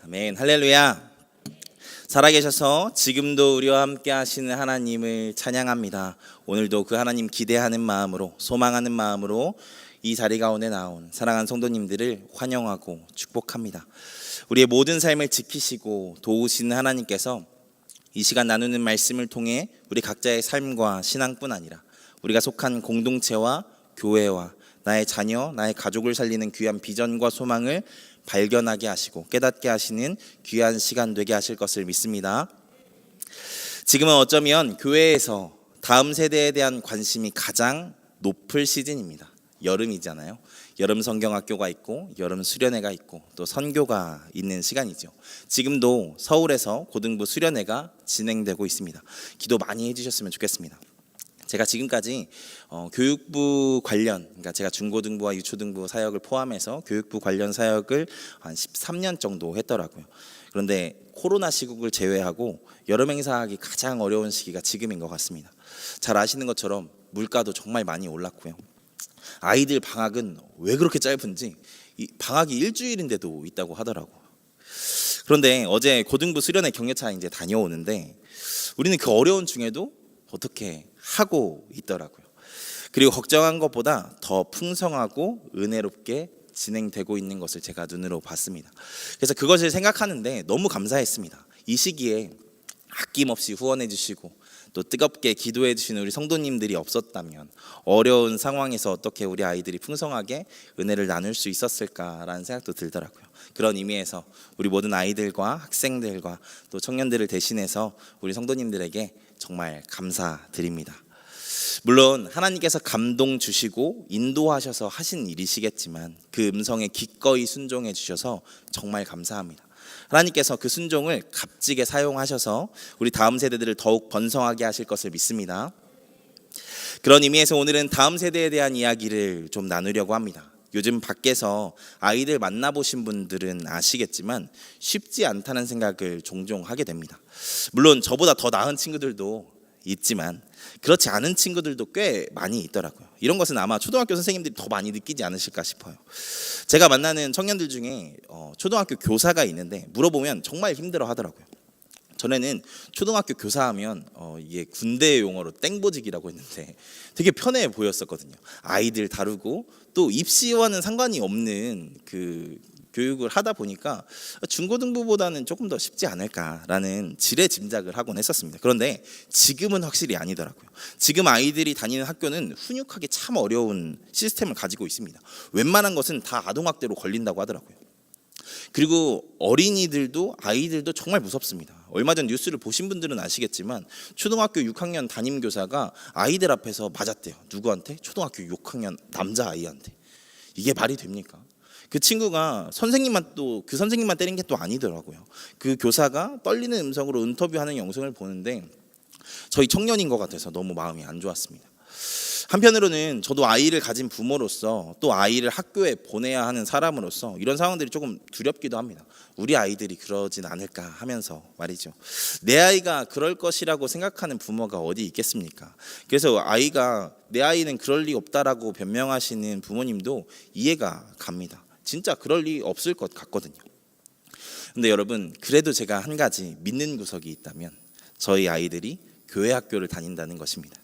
아멘, 할렐루야. 살아계셔서 지금도 우리와 함께 하시는 하나님을 찬양합니다. 오늘도 그 하나님 기대하는 마음으로, 소망하는 마음으로 이 자리 가운데 나온 사랑하는 성도님들을 환영하고 축복합니다. 우리의 모든 삶을 지키시고 도우시는 하나님께서 이 시간 나누는 말씀을 통해 우리 각자의 삶과 신앙뿐 아니라 우리가 속한 공동체와 교회와 나의 자녀, 나의 가족을 살리는 귀한 비전과 소망을 발견하게 하시고 깨닫게 하시는 귀한 시간 되게 하실 것을 믿습니다. 지금은 어쩌면 교회에서 다음 세대에 대한 관심이 가장 높을 시즌입니다. 여름이잖아요. 여름 성경학교가 있고 여름 수련회가 있고 또 선교가 있는 시간이죠. 지금도 서울에서 고등부 수련회가 진행되고 있습니다. 기도 많이 해주셨으면 좋겠습니다. 제가 지금까지 교육부 관련, 그러니까 제가 중고등부와 유초등부 사역을 포함해서 교육부 관련 사역을 한 13년 정도 했더라고요. 그런데 코로나 시국을 제외하고 여름 행사하기 가장 어려운 시기가 지금인 것 같습니다. 잘 아시는 것처럼 물가도 정말 많이 올랐고요. 아이들 방학은 왜 그렇게 짧은지 방학이 일주일인데도 있다고 하더라고요. 그런데 어제 고등부 수련회 격려차 이제 다녀오는데 우리는 그 어려운 중에도 어떻게 하고 있더라고요. 그리고 걱정한 것보다 더 풍성하고 은혜롭게 진행되고 있는 것을 제가 눈으로 봤습니다. 그래서 그것을 생각하는데 너무 감사했습니다. 이 시기에 아낌없이 후원해 주시고 또 뜨겁게 기도해 주시는 우리 성도님들이 없었다면 어려운 상황에서 어떻게 우리 아이들이 풍성하게 은혜를 나눌 수 있었을까라는 생각도 들더라고요. 그런 의미에서 우리 모든 아이들과 학생들과 또 청년들을 대신해서 우리 성도님들에게 정말 감사드립니다. 물론 하나님께서 감동 주시고 인도하셔서 하신 일이시겠지만 그 음성에 기꺼이 순종해 주셔서 정말 감사합니다. 하나님께서 그 순종을 값지게 사용하셔서 우리 다음 세대들을 더욱 번성하게 하실 것을 믿습니다. 그런 의미에서 오늘은 다음 세대에 대한 이야기를 좀 나누려고 합니다. 요즘 밖에서 아이들 만나보신 분들은 아시겠지만 쉽지 않다는 생각을 종종 하게 됩니다. 물론 저보다 더 나은 친구들도 있지만 그렇지 않은 친구들도 꽤 많이 있더라고요. 이런 것은 아마 초등학교 선생님들이 더 많이 느끼지 않으실까 싶어요. 제가 만나는 청년들 중에 초등학교 교사가 있는데 물어보면 정말 힘들어 하더라고요. 전에는 초등학교 교사하면 이게 군대 용어로 땡보직이라고 했는데 되게 편해 보였었거든요. 아이들 다루고 또 입시와는 상관이 없는 그 교육을 하다 보니까 중고등부보다는 조금 더 쉽지 않을까라는 지레 짐작을 하곤 했었습니다. 그런데 지금은 확실히 아니더라고요. 지금 아이들이 다니는 학교는 훈육하기 참 어려운 시스템을 가지고 있습니다. 웬만한 것은 다 아동학대로 걸린다고 하더라고요. 그리고 어린이들도 아이들도 정말 무섭습니다. 얼마 전 뉴스를 보신 분들은 아시겠지만 초등학교 6학년 담임교사가 아이들 앞에서 맞았대요. 누구한테? 초등학교 6학년 남자아이한테. 이게 말이 됩니까? 그 친구가 그 선생님만 때린 게 또 아니더라고요. 그 교사가 떨리는 음성으로 인터뷰하는 영상을 보는데 저희 청년인 것 같아서 너무 마음이 안 좋았습니다. 한편으로는 저도 아이를 가진 부모로서 또 아이를 학교에 보내야 하는 사람으로서 이런 상황들이 조금 두렵기도 합니다. 우리 아이들이 그러진 않을까 하면서 말이죠. 내 아이가 그럴 것이라고 생각하는 부모가 어디 있겠습니까? 그래서 내 아이는 그럴 리 없다라고 변명하시는 부모님도 이해가 갑니다. 진짜 그럴 리 없을 것 같거든요. 근데 여러분, 그래도 제가 한 가지 믿는 구석이 있다면 저희 아이들이 교회 학교를 다닌다는 것입니다.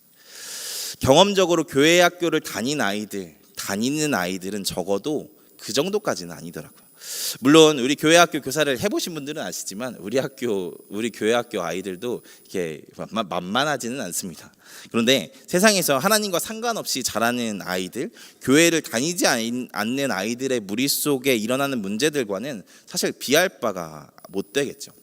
경험적으로 교회 학교를 다니는 아이들은 적어도 그 정도까지는 아니더라고요. 물론 우리 교회 학교 교사를 해보신 분들은 아시지만 우리 교회 학교 아이들도 이렇게 만만하지는 않습니다. 그런데 세상에서 하나님과 상관없이 자라는 아이들, 교회를 다니지 않는 아이들의 무리 속에 일어나는 문제들과는 사실 비할 바가 못 되겠죠.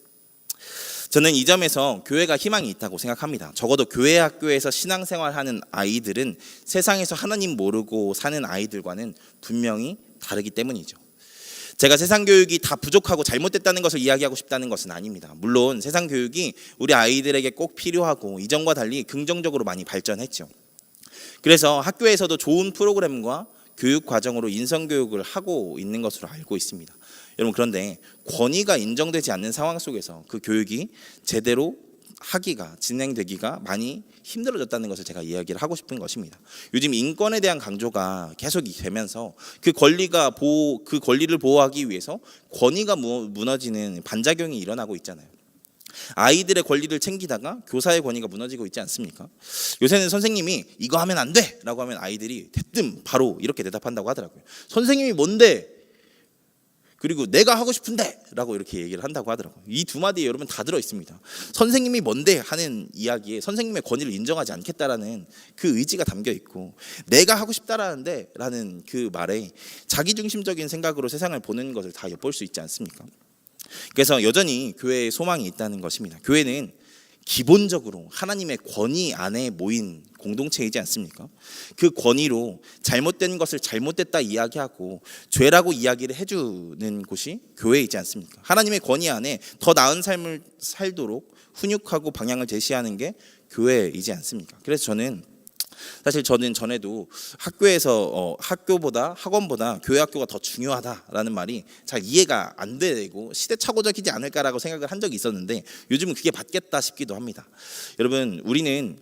저는 이 점에서 교회가 희망이 있다고 생각합니다. 적어도 교회 학교에서 신앙생활하는 아이들은 세상에서 하나님 모르고 사는 아이들과는 분명히 다르기 때문이죠. 제가 세상 교육이 다 부족하고 잘못됐다는 것을 이야기하고 싶다는 것은 아닙니다. 물론 세상 교육이 우리 아이들에게 꼭 필요하고 이전과 달리 긍정적으로 많이 발전했죠. 그래서 학교에서도 좋은 프로그램과 교육 과정으로 인성교육을 하고 있는 것으로 알고 있습니다. 여러분, 그런데 권위가 인정되지 않는 상황 속에서 그 교육이 제대로 하기가 진행되기가 많이 힘들어졌다는 것을 제가 이야기를 하고 싶은 것입니다. 요즘 인권에 대한 강조가 계속 되면서 그 권리를 보호하기 위해서 권위가 무너지는 반작용이 일어나고 있잖아요. 아이들의 권리를 챙기다가 교사의 권위가 무너지고 있지 않습니까? 요새는 선생님이 이거 하면 안 돼! 라고 하면 아이들이 대뜸 바로 이렇게 대답한다고 하더라고요. 선생님이 뭔데? 그리고 내가 하고 싶은데! 라고 이렇게 얘기를 한다고 하더라고요. 이 두 마디에 여러분 다 들어있습니다. 선생님이 뭔데? 하는 이야기에 선생님의 권위를 인정하지 않겠다라는 그 의지가 담겨 있고, 내가 하고 싶다라는데 라는 그 말에 자기중심적인 생각으로 세상을 보는 것을 다 엿볼 수 있지 않습니까? 그래서 여전히 교회에 소망이 있다는 것입니다. 교회는 기본적으로 하나님의 권위 안에 모인 공동체이지 않습니까? 그 권위로 잘못된 것을 잘못됐다 이야기하고 죄라고 이야기를 해주는 곳이 교회이지 않습니까? 하나님의 권위 안에 더 나은 삶을 살도록 훈육하고 방향을 제시하는 게 교회이지 않습니까? 그래서 사실 저는 전에도 학교보다 학원보다 교회 학교가 더 중요하다라는 말이 잘 이해가 안 되고 시대착오적이지 않을까라고 생각을 한 적이 있었는데, 요즘은 그게 맞겠다 싶기도 합니다. 여러분, 우리는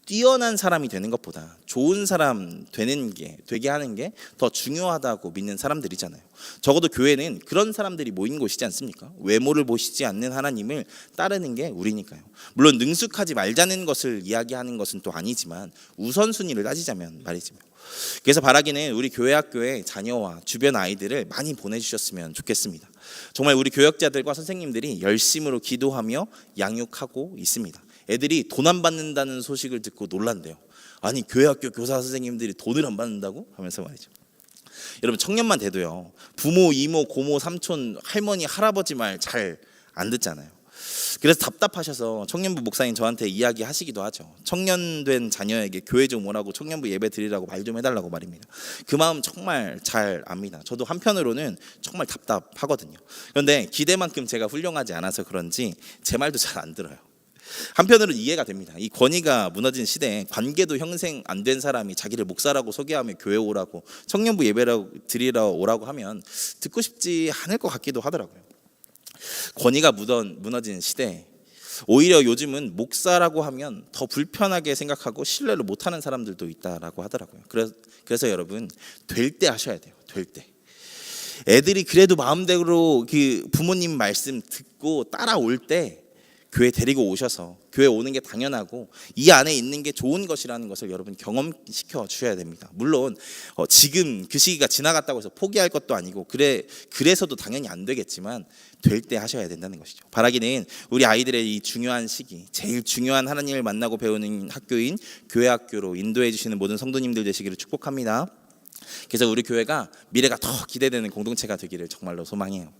뛰어난 사람이 되는 것보다 좋은 사람 되게 하는 게 더 중요하다고 믿는 사람들이잖아요. 적어도 교회는 그런 사람들이 모인 곳이지 않습니까? 외모를 보시지 않는 하나님을 따르는 게 우리니까요. 물론 능숙하지 말자는 것을 이야기하는 것은 또 아니지만 우선순위를 따지자면 말이죠. 그래서 바라기는 우리 교회 학교에 자녀와 주변 아이들을 많이 보내주셨으면 좋겠습니다. 정말 우리 교역자들과 선생님들이 열심으로 기도하며 양육하고 있습니다. 애들이 돈 안 받는다는 소식을 듣고 놀란대요. 아니, 교회 학교 교사 선생님들이 돈을 안 받는다고? 하면서 말이죠. 여러분, 청년만 돼도요, 부모, 이모, 고모, 삼촌, 할머니, 할아버지 말 잘 안 듣잖아요. 그래서 답답하셔서 청년부 목사님 저한테 이야기하시기도 하죠. 청년된 자녀에게 교회 좀 오라고, 청년부 예배 드리라고 말 좀 해달라고 말입니다. 그 마음 정말 잘 압니다. 저도 한편으로는 정말 답답하거든요. 그런데 기대만큼 제가 훌륭하지 않아서 그런지 제 말도 잘 안 들어요. 한편으로는 이해가 됩니다. 이 권위가 무너진 시대에 관계도 형성 안 된 사람이 자기를 목사라고 소개하며 교회 오라고, 청년부 예배라고 드리러 오라고 하면 듣고 싶지 않을 것 같기도 하더라고요. 권위가 무너진 시대, 오히려 요즘은 목사라고 하면 더 불편하게 생각하고 신뢰를 못하는 사람들도 있다라고 하더라고요. 그래서 여러분, 될 때 하셔야 돼요. 될 때. 애들이 그래도 마음대로 그 부모님 말씀 듣고 따라올 때 교회 데리고 오셔서 교회 오는 게 당연하고 이 안에 있는 게 좋은 것이라는 것을 여러분 경험시켜 주셔야 됩니다. 물론 지금 그 시기가 지나갔다고 해서 포기할 것도 아니고 그래서도 당연히 안 되겠지만 될 때 하셔야 된다는 것이죠. 바라기는 우리 아이들의 이 중요한 시기, 제일 중요한 하나님을 만나고 배우는 학교인 교회 학교로 인도해 주시는 모든 성도님들 되시기를 축복합니다. 그래서 우리 교회가 미래가 더 기대되는 공동체가 되기를 정말로 소망해요.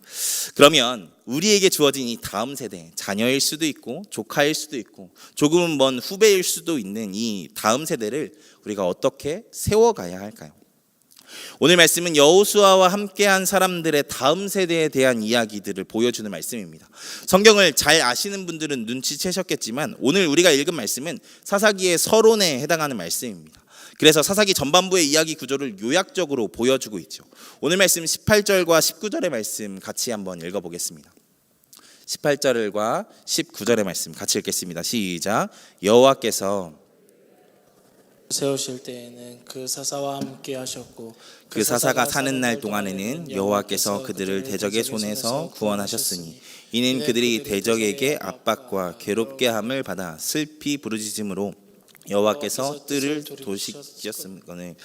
그러면 우리에게 주어진 이 다음 세대, 자녀일 수도 있고 조카일 수도 있고 조금은 먼 후배일 수도 있는 이 다음 세대를 우리가 어떻게 세워가야 할까요? 오늘 말씀은 여호수아와 함께한 사람들의 다음 세대에 대한 이야기들을 보여주는 말씀입니다. 성경을 잘 아시는 분들은 눈치채셨겠지만 오늘 우리가 읽은 말씀은 사사기의 서론에 해당하는 말씀입니다. 그래서 사사기 전반부의 이야기 구조를 요약적으로 보여주고 있죠. 오늘 말씀 18절과 19절의 말씀 같이 한번 읽어보겠습니다. 18절과 19절의 말씀 같이 읽겠습니다. 시작. 여호와께서 세우실 때에는 그 사사와 함께 하셨고 그 사사가 사는 날 동안에는 여호와께서 그들을 대적의 손에서 구원하셨으니 이는 그들이 대적에게 압박과 괴롭게 함을 받아 슬피 부르짖음으로 여호와께서 뜰을 도시켰음거늘.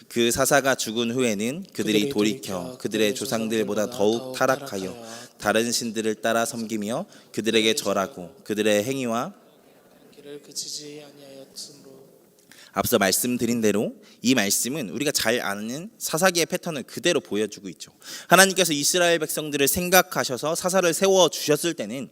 그 사사가 죽은 후에는 그들이 돌이켜 그들의 조상들보다 더욱 타락하여 다른 신들을 따라 섬기며 그들에게 절하고 그들의 행위와 길을 그치지 아니하였으므로. 앞서 말씀드린 대로 이 말씀은 우리가 잘 아는 사사기의 패턴을 그대로 보여주고 있죠. 하나님께서 이스라엘 백성들을 생각하셔서 사사를 세워주셨을 때는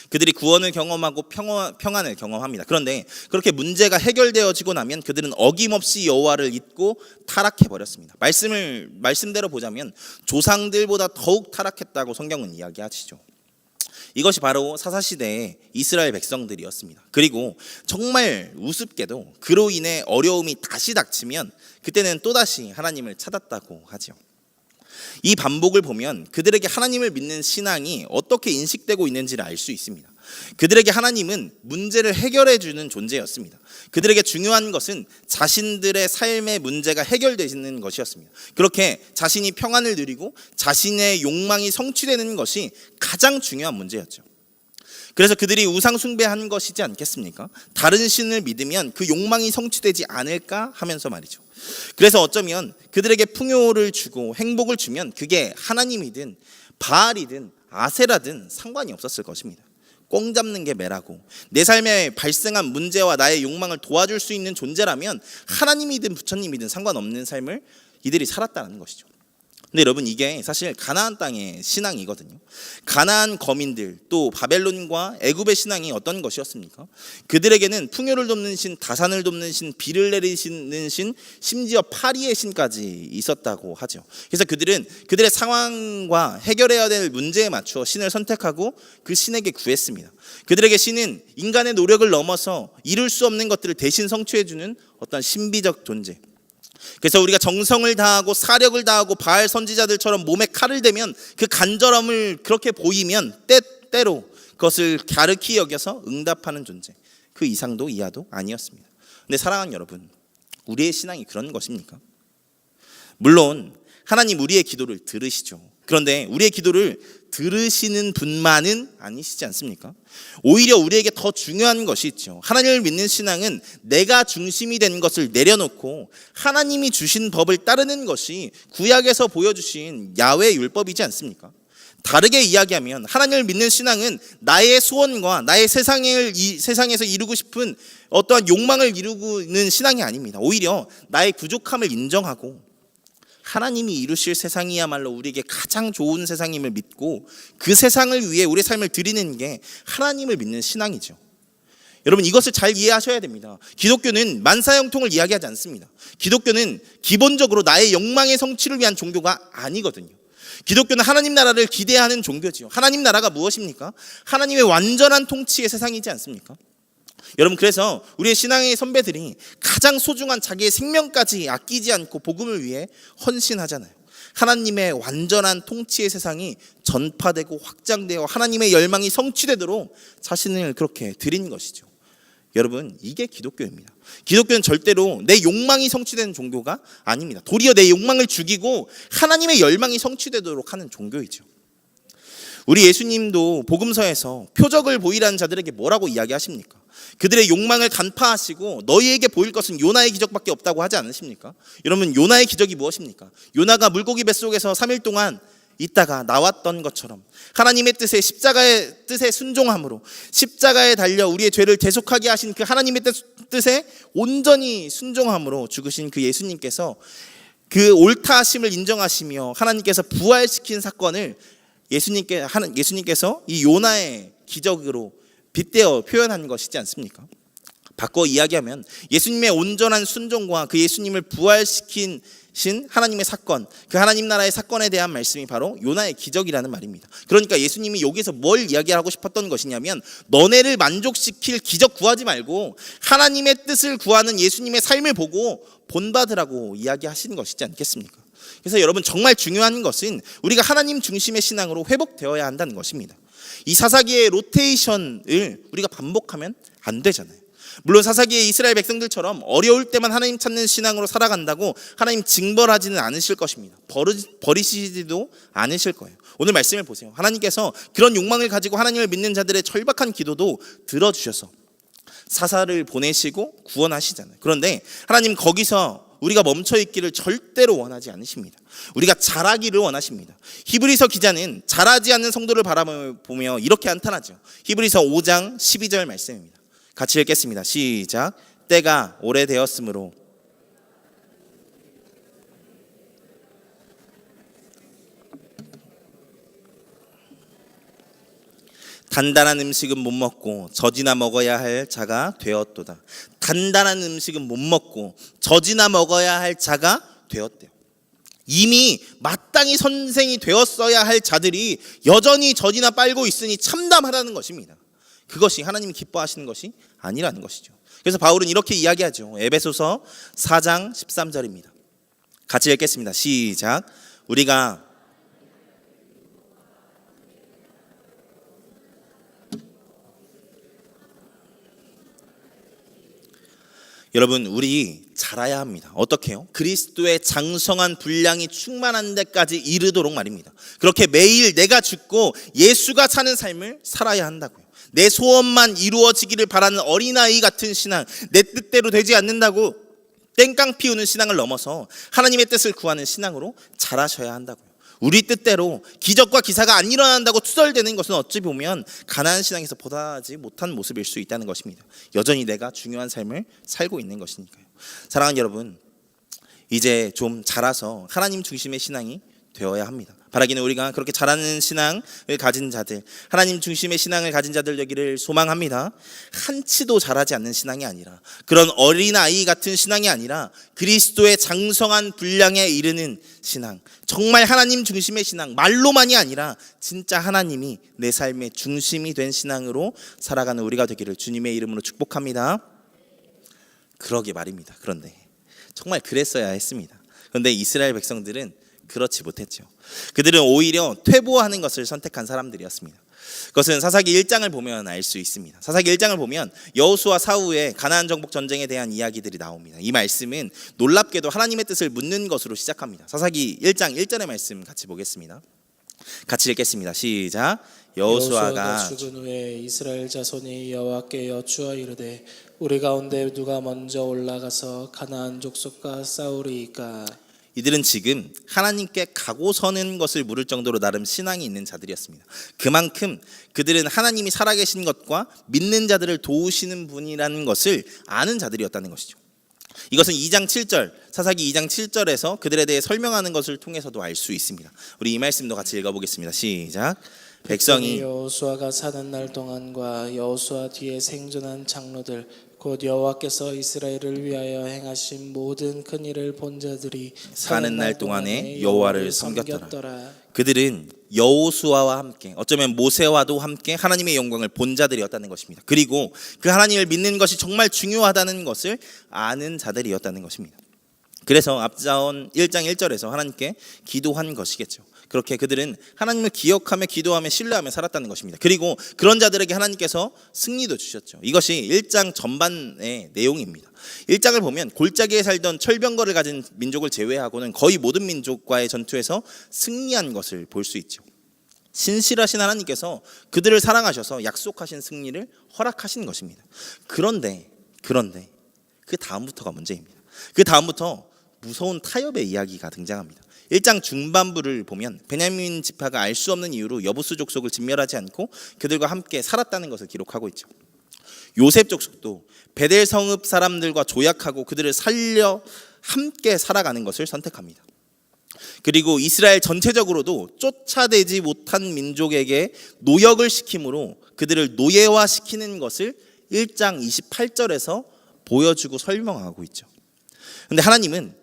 그들이 구원을 경험하고 평안을 경험합니다. 그런데 그렇게 문제가 해결되어지고 나면 그들은 어김없이 여호와를 잊고 타락해버렸습니다. 말씀대로 보자면 조상들보다 더욱 타락했다고 성경은 이야기하시죠. 이것이 바로 사사시대의 이스라엘 백성들이었습니다. 그리고 정말 우습게도 그로 인해 어려움이 다시 닥치면 그때는 또다시 하나님을 찾았다고 하죠. 이 반복을 보면 그들에게 하나님을 믿는 신앙이 어떻게 인식되고 있는지를 알 수 있습니다. 그들에게 하나님은 문제를 해결해 주는 존재였습니다. 그들에게 중요한 것은 자신들의 삶의 문제가 해결되는 것이었습니다. 그렇게 자신이 평안을 누리고 자신의 욕망이 성취되는 것이 가장 중요한 문제였죠. 그래서 그들이 우상 숭배한 것이지 않겠습니까? 다른 신을 믿으면 그 욕망이 성취되지 않을까 하면서 말이죠. 그래서 어쩌면 그들에게 풍요를 주고 행복을 주면 그게 하나님이든 바알이든 아세라든 상관이 없었을 것입니다. 꽁 잡는 게 매라고, 내 삶에 발생한 문제와 나의 욕망을 도와줄 수 있는 존재라면 하나님이든 부처님이든 상관없는 삶을 이들이 살았다는 것이죠. 근데 여러분, 이게 사실 가나안 땅의 신앙이거든요. 가나안 거민들, 또 바벨론과 애굽의 신앙이 어떤 것이었습니까? 그들에게는 풍요를 돕는 신, 다산을 돕는 신, 비를 내리시는 신, 심지어 파리의 신까지 있었다고 하죠. 그래서 그들은 그들의 상황과 해결해야 될 문제에 맞추어 신을 선택하고 그 신에게 구했습니다. 그들에게 신은 인간의 노력을 넘어서 이룰 수 없는 것들을 대신 성취해주는 어떤 신비적 존재. 그래서 우리가 정성을 다하고 사력을 다하고 바알 선지자들처럼 몸에 칼을 대면 그 간절함을 그렇게 보이면 때때로 그것을 갸륵히 여겨서 응답하는 존재, 그 이상도 이하도 아니었습니다. 근데 사랑하는 여러분, 우리의 신앙이 그런 것입니까? 물론 하나님 우리의 기도를 들으시죠. 그런데 우리의 기도를 들으시는 분만은 아니시지 않습니까? 오히려 우리에게 더 중요한 것이 있죠. 하나님을 믿는 신앙은 내가 중심이 된 것을 내려놓고 하나님이 주신 법을 따르는 것이 구약에서 보여주신 야훼 율법이지 않습니까? 다르게 이야기하면 하나님을 믿는 신앙은 나의 소원과 나의 세상에서 이루고 싶은 어떠한 욕망을 이루는 신앙이 아닙니다. 오히려 나의 부족함을 인정하고 하나님이 이루실 세상이야말로 우리에게 가장 좋은 세상임을 믿고 그 세상을 위해 우리의 삶을 드리는 게 하나님을 믿는 신앙이죠. 여러분, 이것을 잘 이해하셔야 됩니다. 기독교는 만사형통을 이야기하지 않습니다. 기독교는 기본적으로 나의 욕망의 성취를 위한 종교가 아니거든요. 기독교는 하나님 나라를 기대하는 종교지요. 하나님 나라가 무엇입니까? 하나님의 완전한 통치의 세상이지 않습니까? 여러분, 그래서 우리의 신앙의 선배들이 가장 소중한 자기의 생명까지 아끼지 않고 복음을 위해 헌신하잖아요. 하나님의 완전한 통치의 세상이 전파되고 확장되어 하나님의 열망이 성취되도록 자신을 그렇게 드린 것이죠. 여러분, 이게 기독교입니다. 기독교는 절대로 내 욕망이 성취되는 종교가 아닙니다. 도리어 내 욕망을 죽이고 하나님의 열망이 성취되도록 하는 종교이죠. 우리 예수님도 복음서에서 표적을 보이라는 자들에게 뭐라고 이야기하십니까? 그들의 욕망을 간파하시고 너희에게 보일 것은 요나의 기적밖에 없다고 하지 않으십니까? 여러분, 요나의 기적이 무엇입니까? 요나가 물고기 뱃속에서 3일 동안 있다가 나왔던 것처럼 하나님의 뜻에, 십자가의 뜻에 순종함으로 십자가에 달려 우리의 죄를 대속하게 하신 그 하나님의 뜻에 온전히 순종함으로 죽으신 그 예수님께서 그 옳다 하심을 인정하시며 하나님께서 부활시킨 사건을 예수님께서 이 요나의 기적으로 빗대어 표현한 것이지 않습니까? 바꿔 이야기하면 예수님의 온전한 순종과 그 예수님을 부활시킨 하나님의 사건, 그 하나님 나라의 사건에 대한 말씀이 바로 요나의 기적이라는 말입니다. 그러니까 예수님이 여기서 뭘 이야기하고 싶었던 것이냐면 너네를 만족시킬 기적 구하지 말고 하나님의 뜻을 구하는 예수님의 삶을 보고 본받으라고 이야기하시는 것이지 않겠습니까? 그래서 여러분, 정말 중요한 것은 우리가 하나님 중심의 신앙으로 회복되어야 한다는 것입니다. 이 사사기의 로테이션을 우리가 반복하면 안 되잖아요. 물론 사사기의 이스라엘 백성들처럼 어려울 때만 하나님 찾는 신앙으로 살아간다고 하나님 징벌하지는 않으실 것입니다. 버리시지도 않으실 거예요. 오늘 말씀을 보세요. 하나님께서 그런 욕망을 가지고 하나님을 믿는 자들의 절박한 기도도 들어주셔서 사사를 보내시고 구원하시잖아요. 그런데 하나님 거기서 우리가 멈춰있기를 절대로 원하지 않으십니다. 우리가 자라기를 원하십니다. 히브리서 기자는 자라지 않는 성도를 바라보며 이렇게 한탄하죠. 히브리서 5장 12절 말씀입니다. 같이 읽겠습니다. 시작. 때가 오래되었으므로 단단한 음식은 못 먹고 젖이나 먹어야 할 자가 되었도다. 단단한 음식은 못 먹고 젖이나 먹어야 할 자가 되었대요. 이미 마땅히 선생이 되었어야 할 자들이 여전히 젖이나 빨고 있으니 참담하다는 것입니다. 그것이 하나님이 기뻐하시는 것이 아니라는 것이죠. 그래서 바울은 이렇게 이야기하죠. 에베소서 4장 13절입니다. 같이 읽겠습니다. 시작. 우리가 여러분, 우리 자라야 합니다. 어떻게요? 그리스도의 장성한 분량이 충만한 데까지 이르도록 말입니다. 그렇게 매일 내가 죽고 예수가 사는 삶을 살아야 한다고요. 내 소원만 이루어지기를 바라는 어린아이 같은 신앙, 내 뜻대로 되지 않는다고 땡깡 피우는 신앙을 넘어서 하나님의 뜻을 구하는 신앙으로 자라셔야 한다고요. 우리 뜻대로 기적과 기사가 안 일어난다고 투덜대는 것은 어찌 보면 가나안 신앙에서 보다지 못한 모습일 수 있다는 것입니다. 여전히 내가 중요한 삶을 살고 있는 것이니까요. 사랑하는 여러분, 이제 좀 자라서 하나님 중심의 신앙이 되어야 합니다. 바라기는 우리가 그렇게 자라는 신앙을 가진 자들, 하나님 중심의 신앙을 가진 자들 되기를 소망합니다. 한치도 자라지 않는 신앙이 아니라, 그런 어린아이 같은 신앙이 아니라 그리스도의 장성한 분량에 이르는 신앙, 정말 하나님 중심의 신앙, 말로만이 아니라 진짜 하나님이 내 삶의 중심이 된 신앙으로 살아가는 우리가 되기를 주님의 이름으로 축복합니다. 그러게 말입니다. 그런데 정말 그랬어야 했습니다. 그런데 이스라엘 백성들은 그렇지 못했죠. 그들은 오히려 퇴보하는 것을 선택한 사람들이었습니다. 그것은 사사기 1장을 보면 알 수 있습니다. 사사기 1장을 보면 여호수아 사후의 가나안 정복 전쟁에 대한 이야기들이 나옵니다. 이 말씀은 놀랍게도 하나님의 뜻을 묻는 것으로 시작합니다. 사사기 1장 1절의 말씀 같이 보겠습니다. 같이 읽겠습니다. 시작. 여호수아가 죽은 후에 이스라엘 자손이 여호와께 여쭈어 이르되 우리 가운데 누가 먼저 올라가서 가나안 족속과 싸우리이까. 이들은 지금 하나님께 가고 서는 것을 물을 정도로 나름 신앙이 있는 자들이었습니다. 그만큼 그들은 하나님이 살아계신 것과 믿는 자들을 도우시는 분이라는 것을 아는 자들이었다는 것이죠. 이것은 2장 7절, 사사기 2장 7절에서 그들에 대해 설명하는 것을 통해서도 알 수 있습니다. 우리 이 말씀도 같이 읽어보겠습니다. 시작. 백성이 여호수아가 사는 날 동안과 여호수아 뒤에 생존한 장로들 곧 여호와께서 이스라엘을 위하여 행하신 모든 큰 일을 본 자들이 사는 날 동안에 여호와를 섬겼더라. 그들은 여호수아와 함께, 어쩌면 모세와도 함께 하나님의 영광을 본 자들이었다는 것입니다. 그리고 그 하나님을 믿는 것이 정말 중요하다는 것을 아는 자들이었다는 것입니다. 그래서 앞자언 1장 1절에서 하나님께 기도한 것이겠죠. 그렇게 그들은 하나님을 기억하며 기도하며 신뢰하며 살았다는 것입니다. 그리고 그런 자들에게 하나님께서 승리도 주셨죠. 이것이 1장 전반의 내용입니다. 1장을 보면 골짜기에 살던 철병거를 가진 민족을 제외하고는 거의 모든 민족과의 전투에서 승리한 것을 볼 수 있죠. 신실하신 하나님께서 그들을 사랑하셔서 약속하신 승리를 허락하신 것입니다. 그런데 그 다음부터가 문제입니다. 그 다음부터 무서운 타협의 이야기가 등장합니다. 1장 중반부를 보면 베냐민 지파가 알 수 없는 이유로 여부스 족속을 진멸하지 않고 그들과 함께 살았다는 것을 기록하고 있죠. 요셉 족속도 베델 성읍 사람들과 조약하고 그들을 살려 함께 살아가는 것을 선택합니다. 그리고 이스라엘 전체적으로도 쫓아내지 못한 민족에게 노역을 시킴으로 그들을 노예화시키는 것을 1장 28절에서 보여주고 설명하고 있죠. 그런데 하나님은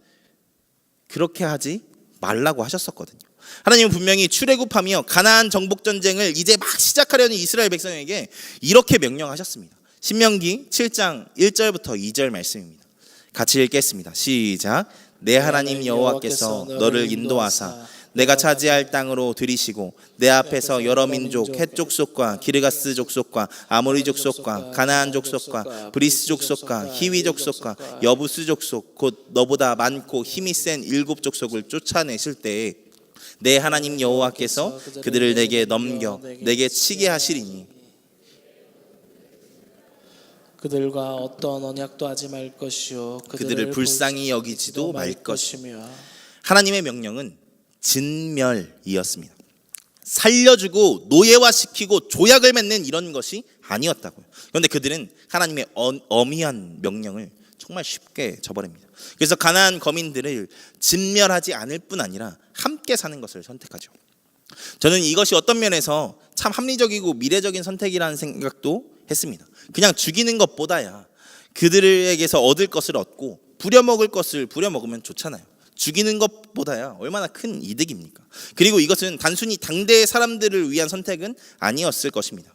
그렇게 하지 말라고 하셨었거든요. 하나님은 분명히 출애굽하며 가나안 정복 전쟁을 이제 막 시작하려는 이스라엘 백성에게 이렇게 명령하셨습니다. 신명기 7장 1절부터 2절 말씀입니다. 같이 읽겠습니다. 시작. 내 하나님 여호와께서 너를 인도하사 내가 차지할 땅으로 들이시고 내 앞에서 여러 민족 헷 족속과 기르가스 족속과 아모리 족속과 가나안 족속과 브리스 족속과 히위 족속과 여부스 족속 곧 너보다 많고 힘이 센 7 족속을 쫓아내실 때에 내 하나님 여호와께서 그들을 내게 넘겨 내게 치게 하시리니 그들과 어떤 언약도 하지 말 것이요 그들을 불쌍히 여기지도 말 것이며. 하나님의 명령은 진멸이었습니다. 살려주고 노예화시키고 조약을 맺는 이런 것이 아니었다고요. 그런데 그들은 하나님의 엄히한 명령을 정말 쉽게 저버립니다. 그래서 가나안 거민들을 진멸하지 않을 뿐 아니라 함께 사는 것을 선택하죠. 저는 이것이 어떤 면에서 참 합리적이고 미래적인 선택이라는 생각도 했습니다. 그냥 죽이는 것보다야 그들에게서 얻을 것을 얻고 부려먹을 것을 부려먹으면 좋잖아요. 죽이는 것보다야 얼마나 큰 이득입니까? 그리고 이것은 단순히 당대의 사람들을 위한 선택은 아니었을 것입니다.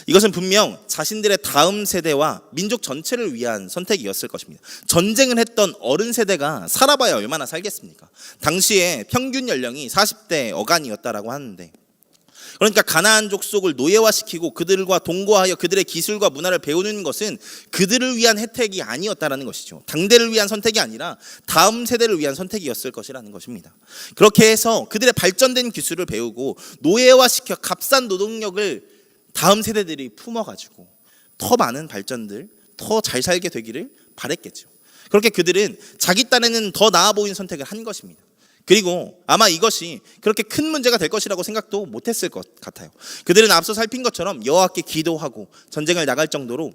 이것은 분명 자신들의 다음 세대와 민족 전체를 위한 선택이었을 것입니다. 전쟁을 했던 어른 세대가 살아봐야 얼마나 살겠습니까? 당시에 평균 연령이 40대 어간이었다라고 하는데, 그러니까 가나안 족속을 노예화시키고 그들과 동거하여 그들의 기술과 문화를 배우는 것은 그들을 위한 혜택이 아니었다라는 것이죠. 당대를 위한 선택이 아니라 다음 세대를 위한 선택이었을 것이라는 것입니다. 그렇게 해서 그들의 발전된 기술을 배우고 노예화시켜 값싼 노동력을 다음 세대들이 품어가지고 더 많은 발전들, 더 잘 살게 되기를 바랬겠죠. 그렇게 그들은 자기 딴에는 더 나아 보이는 선택을 한 것입니다. 그리고 아마 이것이 그렇게 큰 문제가 될 것이라고 생각도 못했을 것 같아요. 그들은 앞서 살핀 것처럼 여호와께 기도하고 전쟁을 나갈 정도로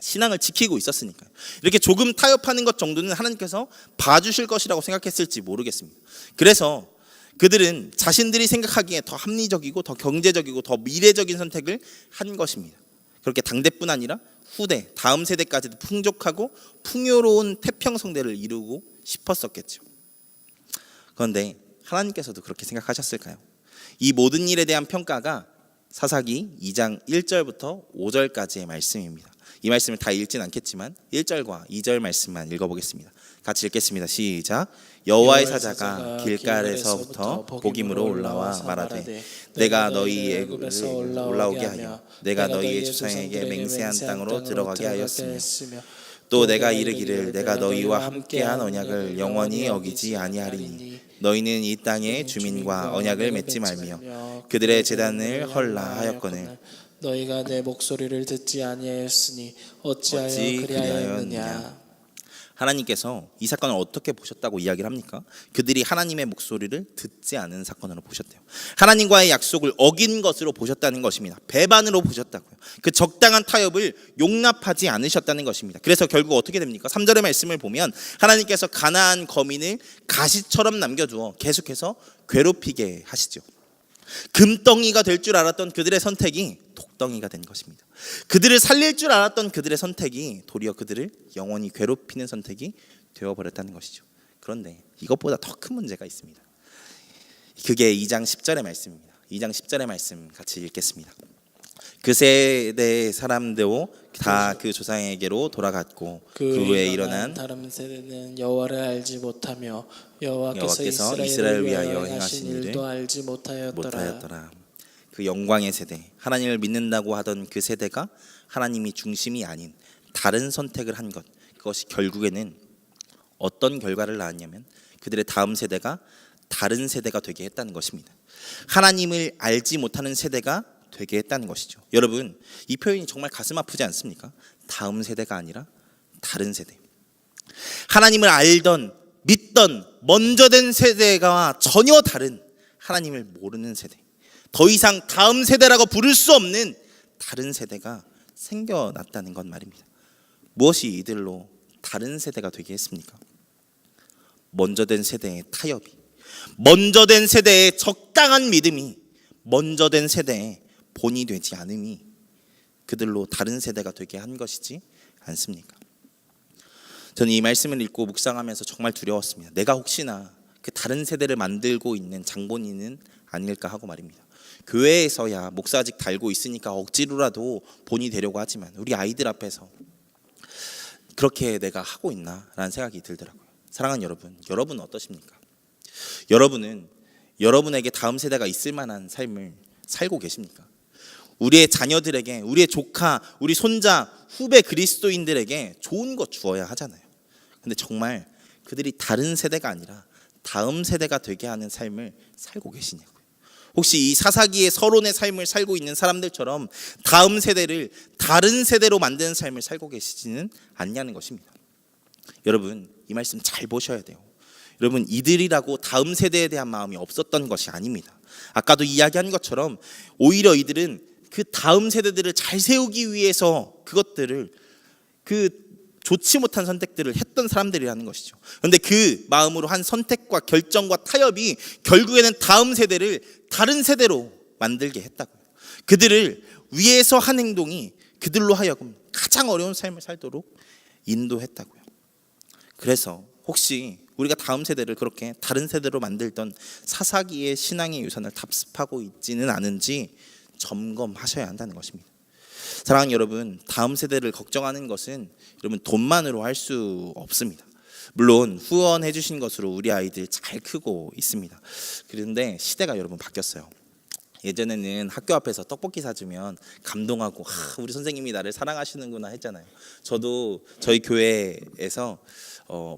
신앙을 지키고 있었으니까요. 이렇게 조금 타협하는 것 정도는 하나님께서 봐주실 것이라고 생각했을지 모르겠습니다. 그래서 그들은 자신들이 생각하기에 더 합리적이고 더 경제적이고 더 미래적인 선택을 한 것입니다. 그렇게 당대뿐 아니라 후대, 다음 세대까지도 풍족하고 풍요로운 태평성대를 이루고 싶었었겠죠. 그런데 하나님께서도 그렇게 생각하셨을까요? 이 모든 일에 대한 평가가 사사기 2장 1절부터 5절까지의 말씀입니다. 이 말씀을 다 읽진 않겠지만 1절과 2절 말씀만 읽어보겠습니다. 같이 읽겠습니다. 시작. 여호와의 사자가 길갈에서부터 복임으로 올라와 말하되 내가 너희 애굽에서 올라오게 하여 내가 너희의 조상에게 맹세한 땅으로 들어가게 하였으며 또 내가 이르기를 내가 너희와 함께한 언약을 영원히 어기지 아니하리니 너희는 이 땅의 주민과 언약을 맺지 말며 그들의 제단을 헐라 하였거늘 너희가 내 목소리를 듣지 아니하였으니 어찌하여 그리하였느냐. 하나님께서 이 사건을 어떻게 보셨다고 이야기를 합니까? 그들이 하나님의 목소리를 듣지 않은 사건으로 보셨대요. 하나님과의 약속을 어긴 것으로 보셨다는 것입니다. 배반으로 보셨다고요. 그 적당한 타협을 용납하지 않으셨다는 것입니다. 그래서 결국 어떻게 됩니까? 3절의 말씀을 보면 하나님께서 가나안 거민을 가시처럼 남겨두어 계속해서 괴롭히게 하시죠. 금덩이가 될 줄 알았던 그들의 선택이 독덩이가 된 것입니다. 그들을 살릴 줄 알았던 그들의 선택이 도리어 그들을 영원히 괴롭히는 선택이 되어버렸다는 것이죠. 그런데 이것보다 더 큰 문제가 있습니다. 그게 2장 10절의 말씀입니다. 2장 10절의 말씀 같이 읽겠습니다. 그 세대의 사람도 다 그 조상에게로 돌아갔고 그 후에 일어난 다른 세대는 여호와를 알지 못하며 여호와께서 이스라엘을 이스라엘을 위하여 위하여 행하신 행하신 일을 일도 알지 못하였더라. 그 영광의 세대, 하나님을 믿는다고 하던 그 세대가 하나님이 중심이 아닌 다른 선택을 한 것, 그것이 결국에는 어떤 결과를 낳았냐면 그들의 다음 세대가 다른 세대가 되게 했다는 것입니다. 하나님을 알지 못하는 세대가 되게 했다는 것이죠. 여러분, 이 표현이 정말 가슴 아프지 않습니까? 다음 세대가 아니라 다른 세대. 하나님을 알던, 믿던, 먼저 된 세대가 전혀 다른 하나님을 모르는 세대. 더 이상 다음 세대라고 부를 수 없는 다른 세대가 생겨났다는 것 말입니다. 무엇이 이들로 다른 세대가 되게 했습니까? 먼저 된 세대의 타협이, 먼저 된 세대의 적당한 믿음이, 먼저 된 세대의 본이 되지 않음이 그들로 다른 세대가 되게 한 것이지 않습니까? 저는 이 말씀을 읽고 묵상하면서 정말 두려웠습니다. 내가 혹시나 그 다른 세대를 만들고 있는 장본인은 아닐까 하고 말입니다. 교회에서야 목사직 달고 있으니까 억지로라도 본이 되려고 하지만 우리 아이들 앞에서 그렇게 내가 하고 있나라는 생각이 들더라고요. 사랑하는 여러분, 여러분은 어떠십니까? 여러분은 여러분에게 다음 세대가 있을 만한 삶을 살고 계십니까? 우리의 자녀들에게, 우리의 조카, 우리 손자, 후배 그리스도인들에게 좋은 것 주어야 하잖아요. 근데 정말 그들이 다른 세대가 아니라 다음 세대가 되게 하는 삶을 살고 계시냐고요. 혹시 이 사사기의 서론의 삶을 살고 있는 사람들처럼 다음 세대를 다른 세대로 만드는 삶을 살고 계시지는 않냐는 것입니다. 여러분, 이 말씀 잘 보셔야 돼요. 여러분, 이들이라고 다음 세대에 대한 마음이 없었던 것이 아닙니다. 아까도 이야기한 것처럼 오히려 이들은 그 다음 세대들을 잘 세우기 위해서 그것들을 좋지 못한 선택들을 했던 사람들이라는 것이죠. 그런데 그 마음으로 한 선택과 결정과 타협이 결국에는 다음 세대를 다른 세대로 만들게 했다고요. 그들을 위해서 한 행동이 그들로 하여금 가장 어려운 삶을 살도록 인도했다고요. 그래서 혹시 우리가 다음 세대를 그렇게 다른 세대로 만들던 사사기의 신앙의 유산을 답습하고 있지는 않은지 점검하셔야 한다는 것입니다. 사랑하는 여러분, 다음 세대를 걱정하는 것은 여러분 돈만으로 할 수 없습니다. 물론 후원해 주신 것으로 우리 아이들 잘 크고 있습니다. 그런데 시대가 여러분 바뀌었어요. 예전에는 학교 앞에서 떡볶이 사주면 감동하고 우리 선생님이 나를 사랑하시는구나 했잖아요. 저도 저희 교회에서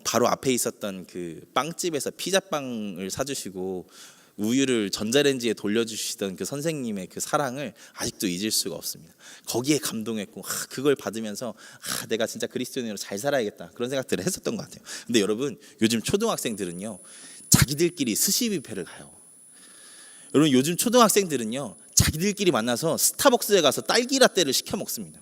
바로 앞에 있었던 그 빵집에서 피자빵을 사주시고 우유를 전자레인지에 돌려주시던 그 선생님의 그 사랑을 아직도 잊을 수가 없습니다. 거기에 감동했고 그걸 받으면서 내가 진짜 그리스도인으로 잘 살아야겠다 그런 생각들을 했었던 것 같아요. 근데 여러분, 요즘 초등학생들은요 자기들끼리 스시 뷔페를 가요. 여러분, 요즘 초등학생들은요 자기들끼리 만나서 스타벅스에 가서 딸기 라떼를 시켜 먹습니다.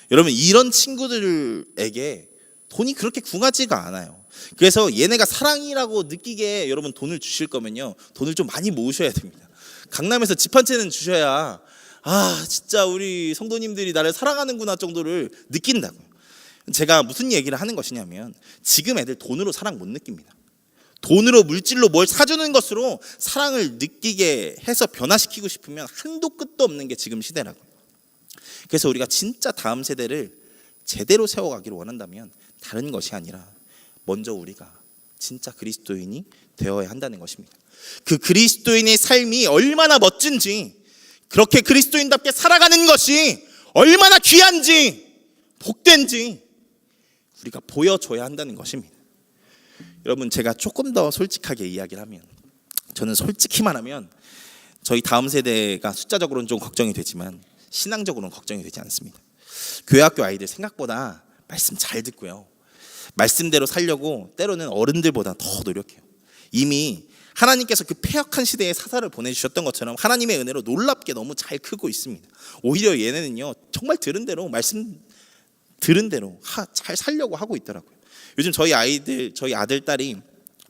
여러분, 이런 친구들에게 돈이 그렇게 궁하지가 않아요. 그래서 얘네가 사랑이라고 느끼게 여러분 돈을 주실 거면요 돈을 좀 많이 모으셔야 됩니다. 강남에서 집 한 채는 주셔야 진짜 우리 성도님들이 나를 사랑하는구나 정도를 느낀다고요. 제가 무슨 얘기를 하는 것이냐면, 지금 애들 돈으로 사랑 못 느낍니다. 돈으로 물질로 뭘 사주는 것으로 사랑을 느끼게 해서 변화시키고 싶으면 한도 끝도 없는 게 지금 시대라고요. 그래서 우리가 진짜 다음 세대를 제대로 세워가기를 원한다면 다른 것이 아니라 먼저 우리가 진짜 그리스도인이 되어야 한다는 것입니다. 그 그리스도인의 삶이 얼마나 멋진지, 그렇게 그리스도인답게 살아가는 것이 얼마나 귀한지 복된지 우리가 보여줘야 한다는 것입니다. 여러분, 제가 조금 더 솔직하게 이야기를 하면, 저는 솔직히 말하면 저희 다음 세대가 숫자적으로는 좀 걱정이 되지만 신앙적으로는 걱정이 되지 않습니다. 교회 학교 아이들 생각보다 말씀 잘 듣고요, 말씀대로 살려고 때로는 어른들보다 더 노력해요. 이미 하나님께서 그 패역한 시대에 사사를 보내주셨던 것처럼 하나님의 은혜로 놀랍게 너무 잘 크고 있습니다. 오히려 얘네는요 정말 들은 대로, 말씀 들은 대로 잘 살려고 하고 있더라고요. 요즘 저희 아들 딸이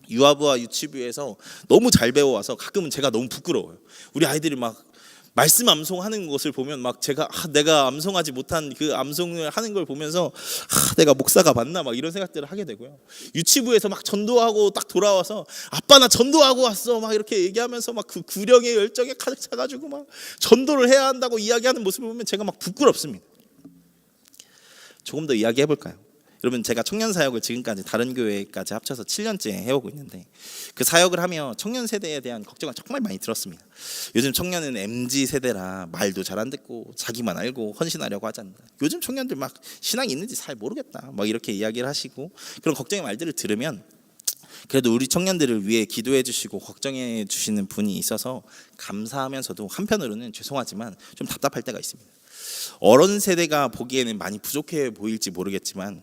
유아부와 유치부에서 너무 잘 배워와서 가끔은 제가 너무 부끄러워요. 우리 아이들이 막 말씀 암송하는 것을 보면 막 내가 암송하지 못한 그 암송을 하는 걸 보면서 내가 목사가 맞나 막 이런 생각들을 하게 되고요. 유치부에서 막 전도하고 딱 돌아와서 아빠 나 전도하고 왔어 막 이렇게 얘기하면서 막 그 구령의 열정에 가득 차가지고 막 전도를 해야 한다고 이야기하는 모습을 보면 제가 막 부끄럽습니다. 조금 더 이야기해 볼까요? 여러분, 제가 청년 사역을 지금까지 다른 교회까지 합쳐서 7년째 해오고 있는데, 그 사역을 하며 청년 세대에 대한 걱정을 정말 많이 들었습니다. 요즘 청년은 MZ 세대라 말도 잘 안 듣고 자기만 알고 헌신하려고 하지 않는다. 요즘 청년들 막 신앙이 있는지 잘 모르겠다 막 이렇게 이야기를 하시고, 그런 걱정의 말들을 들으면 그래도 우리 청년들을 위해 기도해 주시고 걱정해 주시는 분이 있어서 감사하면서도 한편으로는 죄송하지만 좀 답답할 때가 있습니다. 어른 세대가 보기에는 많이 부족해 보일지 모르겠지만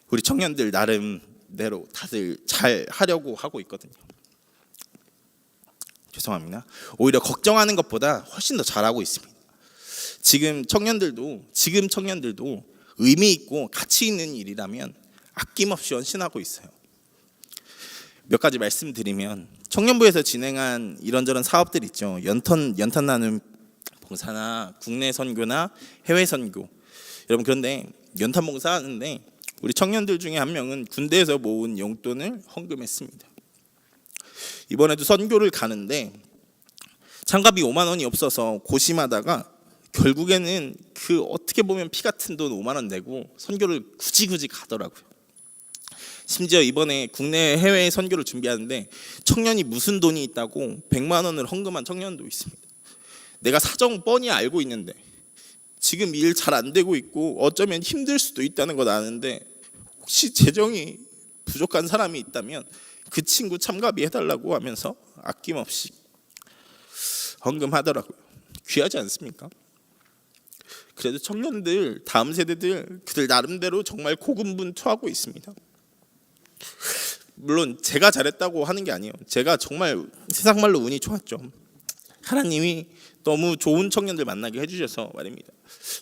우리 청년들 나름대로 다들 잘 하려고 하고 있거든요. 죄송합니다. 오히려 걱정하는 것보다 훨씬 더 잘하고 있습니다. 지금 청년들도 의미 있고 가치 있는 일이라면 아낌없이 헌신하고 있어요. 몇 가지 말씀드리면, 청년부에서 진행한 이런저런 사업들 있죠. 연탄 나눔 봉사나 국내 선교나 해외 선교. 여러분, 그런데 연탄 봉사 하는데 우리 청년들 중에 한 명은 군대에서 모은 용돈을 헌금했습니다. 이번에도 선교를 가는데 참가비 5만 원이 없어서 고심하다가 결국에는 그 어떻게 보면 피 같은 돈 5만 원 내고 선교를 굳이 가더라고요. 심지어 이번에 국내 해외 선교를 준비하는데 청년이 무슨 돈이 있다고 100만 원을 헌금한 청년도 있습니다. 내가 사정 뻔히 알고 있는데, 지금 일 잘 안 되고 있고 어쩌면 힘들 수도 있다는 걸 아는데, 혹시 재정이 부족한 사람이 있다면 그 친구 참가비 해달라고 하면서 아낌없이 헌금하더라고요. 귀하지 않습니까? 그래도 청년들, 다음 세대들 그들 나름대로 정말 고군분투하고 있습니다. 물론 제가 잘했다고 하는 게 아니에요. 제가 정말 세상 말로 운이 좋았죠. 하나님이 너무 좋은 청년들 만나게 해주셔서 말입니다.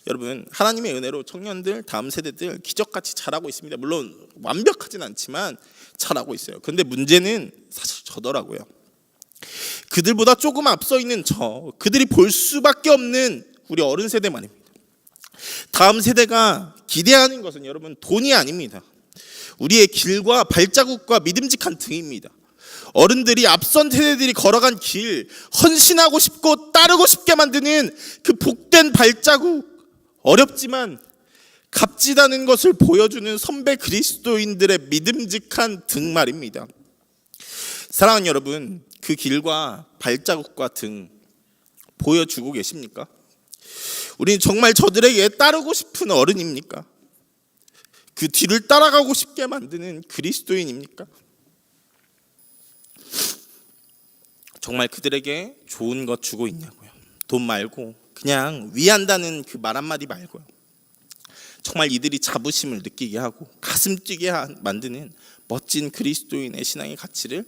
여러분, 하나님의 은혜로 청년들, 다음 세대들 기적같이 잘하고 있습니다. 물론 완벽하진 않지만 잘하고 있어요. 근데 문제는 사실 저더라고요. 그들보다 조금 앞서 있는 그들이 볼 수밖에 없는 우리 어른 세대 말입니다. 다음 세대가 기대하는 것은 여러분 돈이 아닙니다. 우리의 길과 발자국과 믿음직한 등입니다. 어른들이 앞선 세대들이 걸어간 길, 헌신하고 싶고 따르고 싶게 만드는 그 복된 발자국, 어렵지만 값지다는 것을 보여주는 선배 그리스도인들의 믿음직한 등 말입니다. 사랑하는 여러분, 그 길과 발자국과 등, 보여주고 계십니까? 우리는 정말 저들에게 따르고 싶은 어른입니까? 그 뒤를 따라가고 싶게 만드는 그리스도인입니까? 정말 그들에게 좋은 것 주고 있냐고요. 돈 말고 그냥 위한다는 그 말 한마디 말고요. 정말 이들이 자부심을 느끼게 하고 가슴 뛰게 만드는 멋진 그리스도인의 신앙의 가치를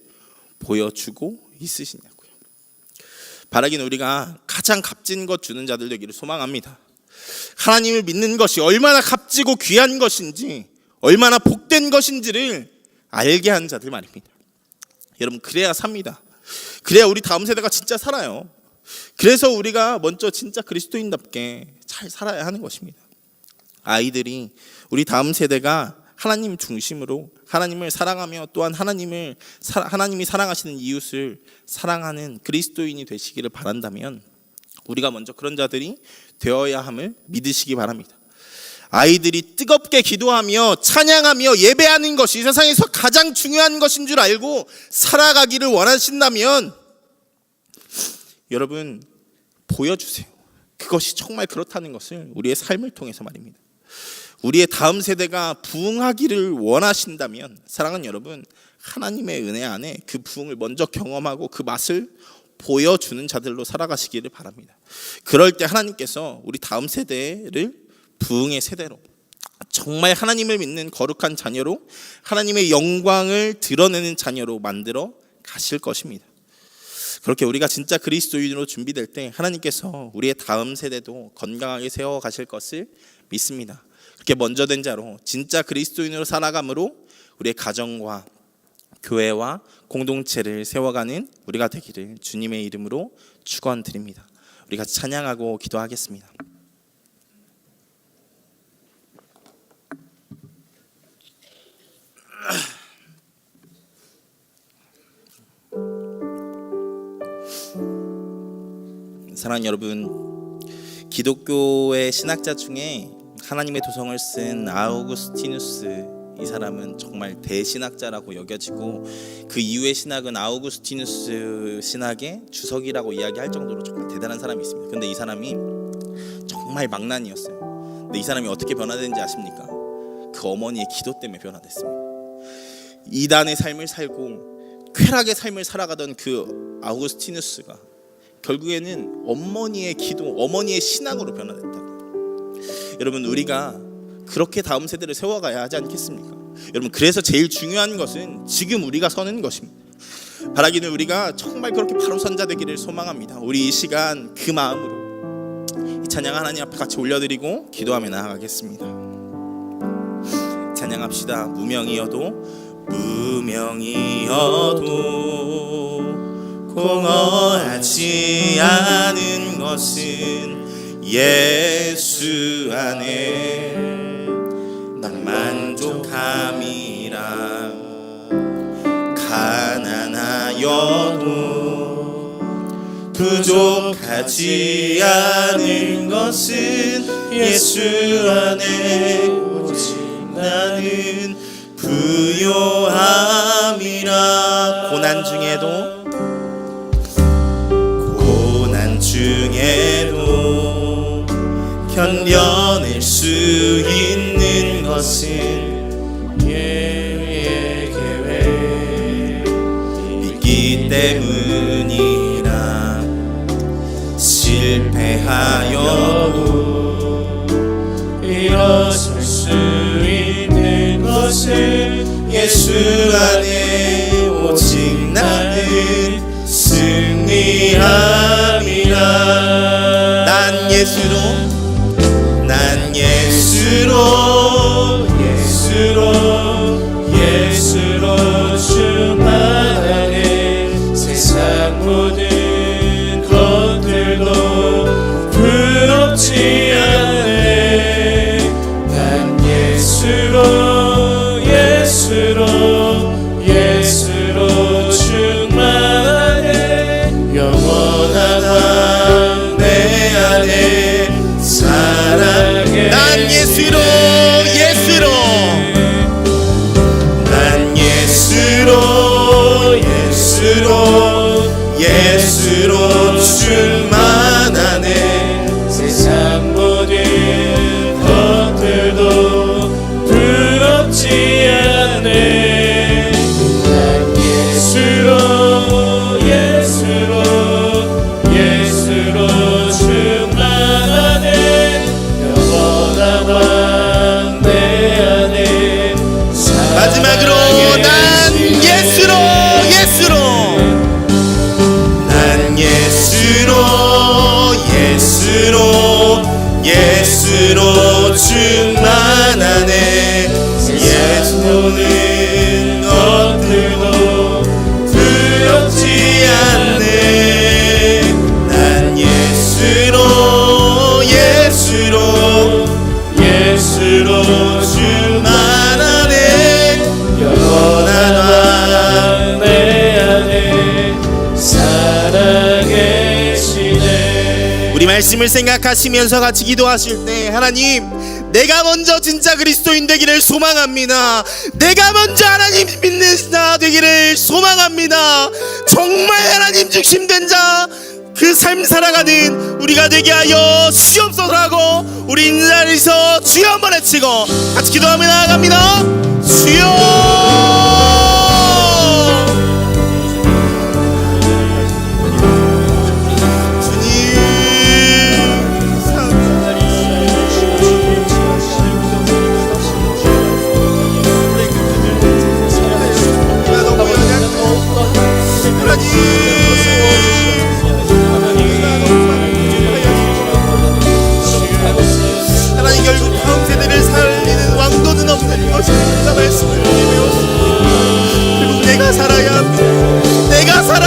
보여주고 있으시냐고요. 바라기는 우리가 가장 값진 것 주는 자들 되기를 소망합니다. 하나님을 믿는 것이 얼마나 값지고 귀한 것인지, 얼마나 복된 것인지를 알게 한 자들 말입니다. 여러분, 그래야 삽니다. 그래야 우리 다음 세대가 진짜 살아요. 그래서 우리가 먼저 진짜 그리스도인답게 잘 살아야 하는 것입니다. 아이들이, 우리 다음 세대가 하나님 중심으로 하나님을 사랑하며 또한 하나님이 사랑하시는 이웃을 사랑하는 그리스도인이 되시기를 바란다면 우리가 먼저 그런 자들이 되어야 함을 믿으시기 바랍니다. 아이들이 뜨겁게 기도하며 찬양하며 예배하는 것이 이 세상에서 가장 중요한 것인 줄 알고 살아가기를 원하신다면 여러분, 보여주세요. 그것이 정말 그렇다는 것을 우리의 삶을 통해서 말입니다. 우리의 다음 세대가 부흥하기를 원하신다면 사랑하는 여러분, 하나님의 은혜 안에 그 부흥을 먼저 경험하고 그 맛을 보여주는 자들로 살아가시기를 바랍니다. 그럴 때 하나님께서 우리 다음 세대를 부흥의 세대로, 정말 하나님을 믿는 거룩한 자녀로, 하나님의 영광을 드러내는 자녀로 만들어 가실 것입니다. 그렇게 우리가 진짜 그리스도인으로 준비될 때 하나님께서 우리의 다음 세대도 건강하게 세워 가실 것을 믿습니다. 그렇게 먼저 된 자로 진짜 그리스도인으로 살아감으로 우리의 가정과 교회와 공동체를 세워가는 우리가 되기를 주님의 이름으로 축원드립니다. 우리 같이 찬양하고 기도하겠습니다. 사랑하는 여러분, 기독교의 신학자 중에 하나님의 도성을 쓴 아우구스티누스, 이 사람은 정말 대신학자라고 여겨지고 그 이후의 신학은 아우구스티누스 신학의 주석이라고 이야기할 정도로 정말 대단한 사람이 있습니다. 근데 이 사람이 정말 망난이었어요. 근데 이 사람이 어떻게 변화되는지 아십니까? 그 어머니의 기도 때문에 변화됐습니다. 이단의 삶을 살고 쾌락의 삶을 살아가던 그 아우구스티누스가 결국에는 어머니의 기도, 어머니의 신앙으로 변화됐다. 여러분, 우리가 그렇게 다음 세대를 세워가야 하지 않겠습니까? 여러분, 그래서 제일 중요한 것은 지금 우리가 서는 것입니다. 바라기는 우리가 정말 그렇게 바로 선자 되기를 소망합니다. 우리 이 시간 그 마음으로 이 찬양 하나님 앞에 같이 올려드리고 기도하며 나아가겠습니다. 찬양합시다. 무명이어도 공허하지 않은 것은 예수 안에 난 만족함이라. 가난하여도 부족하지 않은 것은 예수 안에 오직 나는 부요함이라. 고난 중에도 견뎌낼 수 있는 것은 예의 계획 있기 때문이라. 실패하여도 일어설 수 있는 것은 예수 안에 오직 나는 승리함이라. 난 예수로 충만하네. 세상 모든 것들도 부럽지 않네. 난 예수로 충만하네. 영원한 왕 내 안에 사랑해. 난 예수로 세상 모든 것들도 부럽지 않네. 난 예수로 충만하네. 영원한 왕 내 안에 마지막으로 난 예수로 난 예수로 충만하네. 예수는 것들도 두렵지 않네. 난 예수로 충만하네. 영원한 왕 내 안에 살아계시네. 우리 말씀을 생각하시면서 같이 기도하실 때 하나님, 내가 먼저 진짜 그리스도인 되기를 소망합니다. 내가 먼저 하나님 믿는 자 되기를 소망합니다. 정말 하나님 중심된 자 그 삶 살아가는 우리가 되게 하여 주옵소서라고 우리 인자리에서 주여 한번 외치고 같이 기도하며 나아갑니다. 주여.